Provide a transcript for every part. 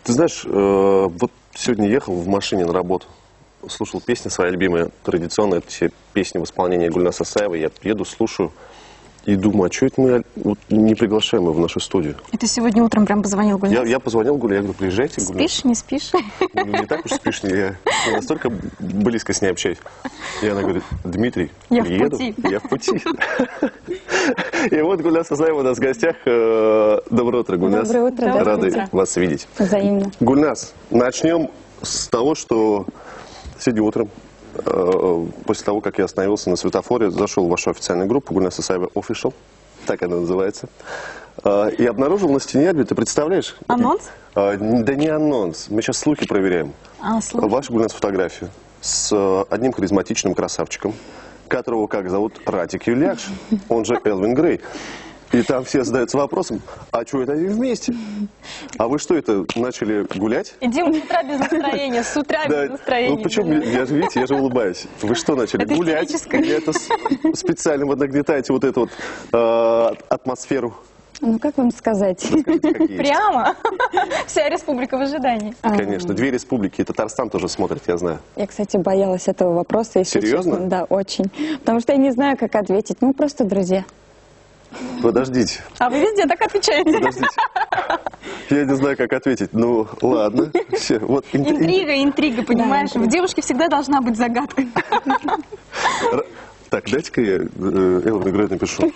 Ты знаешь, вот сегодня ехал в машине на работу, слушал песни свои любимые, традиционные все песни в исполнении Гульназ Асаевой. Я еду, слушаю и думаю, а что это мы вот не приглашаем его в нашу студию? И ты сегодня утром прям позвонил Гульназ? Я позвонил Гуле, я говорю, приезжайте, Гульназ. Спишь, не спишь? Ну, не так уж спишь, я настолько близко с ней общаюсь. И она говорит, Дмитрий, я приеду, я в пути. И вот Гульназ Асаева у нас в гостях. Доброе утро, Гульназ. Доброе утро. Рады вас видеть. Взаимно. Гульназ, начнем с того, что сегодня утром, после того, как я остановился на светофоре, зашел в вашу официальную группу Гульназ Асаева Official, так она называется, и обнаружил на стене альбома, ты представляешь? Анонс? Да не анонс, мы сейчас слухи проверяем. Слухи. Вашу Гульназ фотографию с одним харизматичным красавчиком, которого как зовут? Ратик Юлиакш, он же Элвин Грей. И там все задаются вопросом, а что это они вместе? А вы что это, начали гулять? Идем с утра без настроения, с утра без настроения. Ну почему, я же, видите, я же улыбаюсь. Вы что начали, это гулять? Или это специально вы нагнетаете вот эту вот атмосферу? Ну, как вам сказать? Прямо. Вся республика в ожидании. Конечно, две республики, и Татарстан тоже смотрит, я знаю. Я, кстати, боялась этого вопроса, если Серьезно? честно. Да, очень. Потому что я не знаю, как ответить. Мы просто друзья. Подождите. А вы везде так отвечаете? Подождите. Я не знаю, как ответить. Ну, ладно. Все, вот, интрига, понимаешь? Да, в девушке всегда должна быть загадка. Так, дайте-ка я Элвин Грей напишу.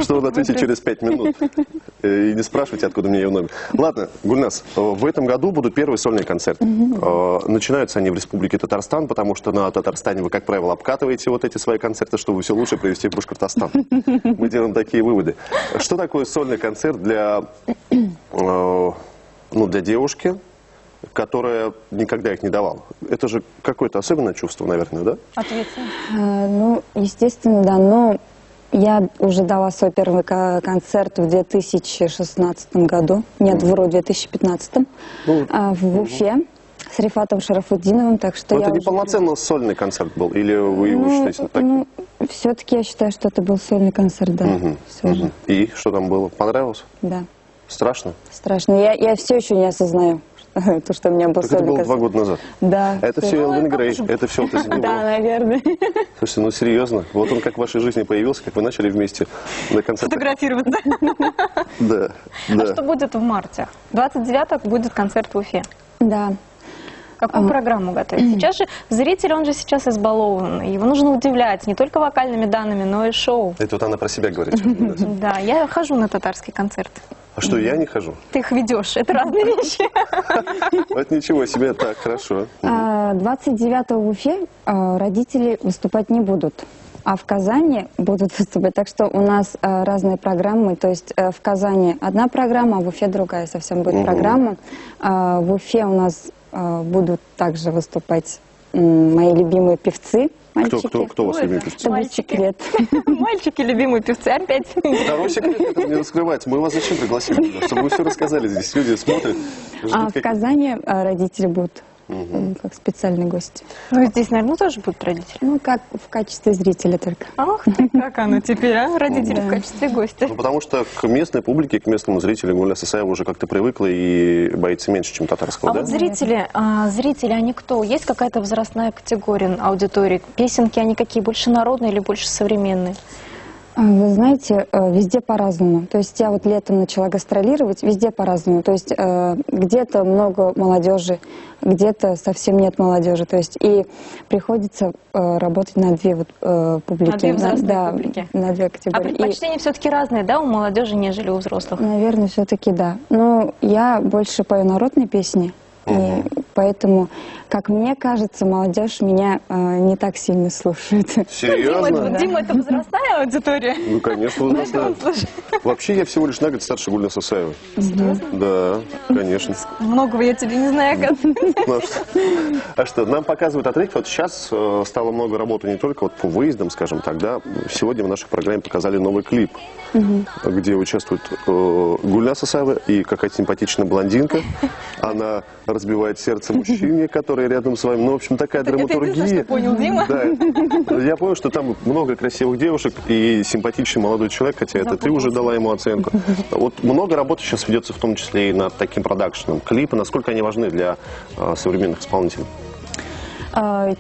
Что он ответит через 5 минут. И не спрашивайте, откуда мне ее номер. Ладно, Гульназ, в этом году будут первые сольные концерты. Начинаются они в Республике Татарстан, потому что на Татарстане вы, как правило, обкатываете вот эти свои концерты, чтобы все лучше привести в Башкортостан. Мы делаем такие выводы. Что такое сольный концерт для девушки, которая никогда их не давала? Это же какое-то особенное чувство, наверное, да? Ответьте. Ну, естественно, да. Но я уже дала свой первый концерт в 2016 году. Нет, вру, в 2015. В Уфе с Рифатом Шарафутдиновым. Так что это не полноценно сольный концерт был? Или вы его считаете так? Ну, все-таки я считаю, что это был сольный концерт, да. Все же. И что там было? Понравилось? Да. Страшно? Страшно. Я все еще не осознаю то, что у меня был сольный концерт. Это было 2 года назад? Да. Это все Элвин Грей, это все вот из него. Да, наверное. Слушайте, ну серьезно, вот он как в вашей жизни появился, как вы начали вместе на концерте. Фотографироваться. Да. А что будет в марте? 29-го будет концерт в Уфе. Да. Какую программу готовить? Сейчас же зритель, он же сейчас избалован. Его нужно удивлять не только вокальными данными, но и шоу. Это вот она про себя говорит. Да, я хожу на татарский концерт. А что, я не хожу? Ты их ведешь, это разные вещи. Вот ничего себе, так, хорошо. 29-го в Уфе родители выступать не будут, а в Казани будут выступать. Так что у нас разные программы, то есть в Казани одна программа, а в Уфе другая совсем будет программа. В Уфе у нас будут также выступать мои любимые певцы. Мальчики. Кто у вас любимый певцы? Это будет секрет. Мальчики, любимые певцы, опять. Второй секрет, это не раскрывается. Мы вас зачем пригласили? Чтобы вы все рассказали здесь. Люди смотрят. А в Казани родители будут как специальные гости. Ну, здесь, наверное, тоже будут родители. Ну, как в качестве зрителя только. Ах ты, как оно теперь, а? Родители в качестве гостя. Ну, потому что к местной публике, к местному зрителю Гульназ Асаева уже как-то привыкла и боится меньше, чем татарского, А да? вот зрители, они кто? Есть какая-то возрастная категория аудитории? Песенки, они какие? Больше народные или больше современные? Вы знаете, везде по-разному. То есть я вот летом начала гастролировать, везде по-разному. То есть где-то много молодежи, где-то совсем нет молодежи. То есть и приходится работать на две вот публики. На две взрослые публики. На две категории. А предпочтения все-таки разные, да, у молодежи, нежели у взрослых? Наверное, все-таки да. Но я больше пою народные песни. И поэтому, как мне кажется, молодежь меня не так сильно слушает. Серьезно? Дима, это возрастная аудитория? Ну, конечно, возрастная. Вообще, я всего лишь на год старше Гульназ Асаевой. Да, конечно. Многого я тебе не знаю, оказывается. А что, нам показывают отрывки. Вот сейчас стало много работы не только вот по выездам, скажем так, да. Сегодня в нашей программе показали новый клип, где участвует Гульназ Асаева и какая-то симпатичная блондинка. Она разбивает сердце нравится мужчине, который рядом с вами. Ну, в общем, такая драматургия. что понял Дима. Да. Я понял, что там много красивых девушек и симпатичный молодой человек, хотя это ты уже дала ему оценку. Вот много работы сейчас ведется, в том числе и над таким продакшеном. Клипы, насколько они важны для современных исполнителей?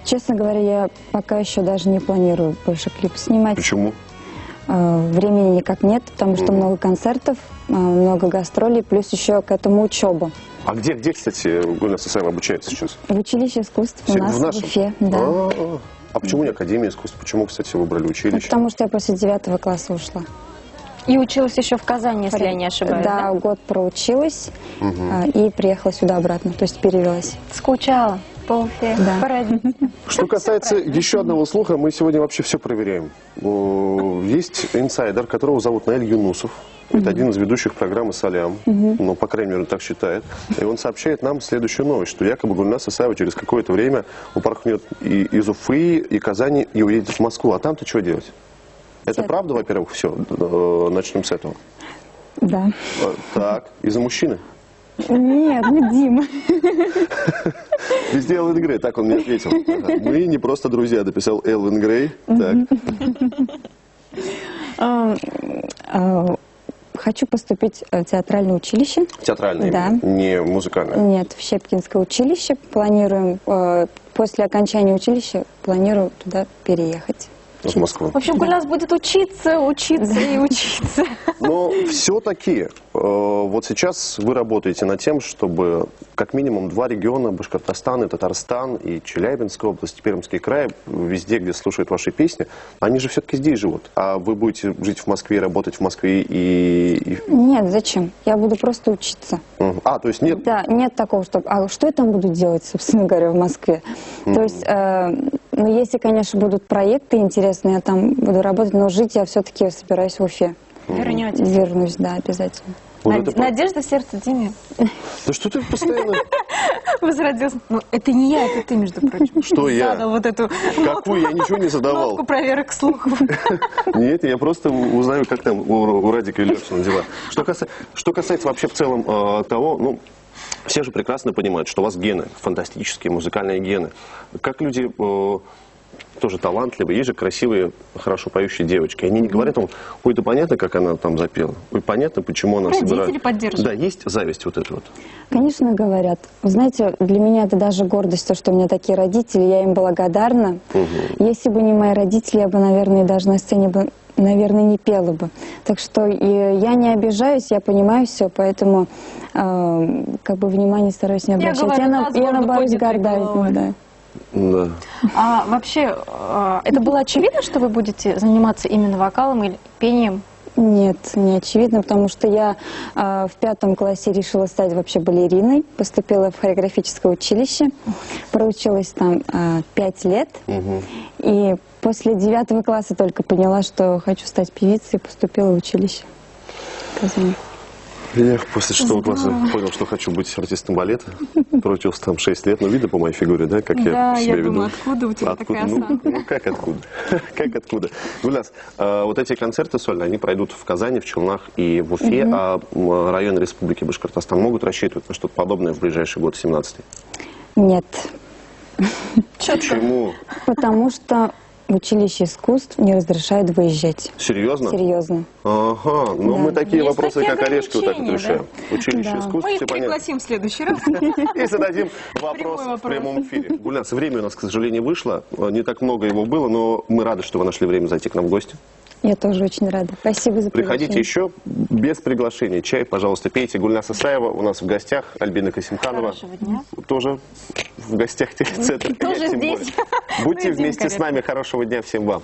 Честно говоря, я пока еще даже не планирую больше клип снимать. Почему? Времени никак нет, потому что много концертов, много гастролей, плюс еще к этому учеба. А где, кстати, Гульнас Исаева обучается сейчас? В училище искусств у нас в Уфе, да. А почему не Академия искусств? Почему, кстати, выбрали училище? Потому что я после 9 класса ушла. И училась еще в Казани, если я не ошибаюсь, Да, год проучилась и приехала сюда обратно, то есть перевелась. Скучала по Уфе, Да. по родителям. Что касается еще одного слуха, мы сегодня вообще все проверяем. Есть инсайдер, которого зовут Наиль Юнусов. Это один из ведущих программы «Салям», ну, по крайней мере, он так считает. И он сообщает нам следующую новость, что якобы Гульнас Исаева через какое-то время упорхнет и из Уфы, и Казани, и уедет в Москву. А там-то что делать? Это правда, во-первых, все? Начнем с этого. Да. Так, из-за мужчины? Нет, ну Дима. Везде Элвин Грей, так он мне ответил. Ага. Мы не просто друзья, дописал Элвин Грей. Так. Хочу поступить в театральное училище. Театральное, Да. не музыкальное? Нет, в Щепкинское училище. Планируем, после окончания училища, планирую туда переехать. В Москву. В общем, Гульнас будет учиться и учиться. Но все-таки вот сейчас вы работаете над тем, чтобы как минимум 2 региона, Башкортостан и Татарстан, и Челябинская область, и Пермский край, везде, где слушают ваши песни, они же все-таки здесь живут. А вы будете жить в Москве, работать в Москве и... Нет, зачем? Я буду просто учиться. А, то есть нет... Да, нет такого, что... А что я там буду делать, собственно говоря, в Москве? То есть, ну, если, конечно, будут проекты интересные, я там буду работать, но жить я все-таки собираюсь в Уфе. Вернетесь. Вернусь, да, обязательно. Вот это Надежда в сердце Диме Да что ты постоянно... возродился. Ну, это не я, это ты, между прочим. Что я? Задал вот эту Какую? Я ничего не задавал. нотку проверок слухов. Нет, я просто узнаю, как там у Радика и Лешина дела. Что касается вообще в целом того, ну, все же прекрасно понимают, что у вас гены, фантастические музыкальные гены. Как люди тоже талантливые, есть же красивые, хорошо поющие девочки. Они не говорят вам, ой, да понятно, как она там запела, ой, понятно, почему она собирает. Родители поддерживают. Да, есть зависть вот эта вот. Конечно, говорят. Вы знаете, для меня это даже гордость, то, что у меня такие родители, я им благодарна. Если бы не мои родители, я бы, наверное, даже на сцене бы, наверное, не пела бы. Так что я не обижаюсь, я понимаю все, поэтому как бы внимание стараюсь не обращать. Я наоборот горда этим, да. Да. А вообще, это было очевидно, что вы будете заниматься именно вокалом или пением? Нет, не очевидно, потому что я в 5 классе решила стать вообще балериной, поступила в хореографическое училище, проучилась там 5 лет, и после 9 класса только поняла, что хочу стать певицей, и поступила в училище в Казани. Я после 6 класса понял, что хочу быть артистом балета. Проучился там 6 лет. Ну, видно по моей фигуре, да, как я себя веду. думаю, откуда у тебя такая осанка? Ну, как откуда? Как откуда? Гульнас, вот эти концерты сольные, они пройдут в Казани, в Челнах и в Уфе, а районы Республики Башкортостан могут рассчитывать на что-то подобное в ближайший год, 17-й? Нет. Почему? Потому что в училище искусств не разрешают выезжать. Серьезно? Серьезно. Ага, ну мы такие Есть вопросы, такие как орешки, вот так вот ограничения, решаем. Училище Да. искусств, Мы все их понятно. пригласим в следующий раз. И зададим вопрос в прямом эфире. Гульнас, время у нас, к сожалению, вышло. Не так много его было, но мы рады, что вы нашли время зайти к нам в гости. Я тоже очень рада. Спасибо за Приходите приглашение. еще без приглашения. Чай, пожалуйста, пейте. Гульнас Исаева у нас в гостях. Альбина Касимханова Хорошего дня. тоже в гостях телецентра. Тоже Я тем здесь. более. Будьте Ну и Димка вместе с нами. Хорошего дня всем вам.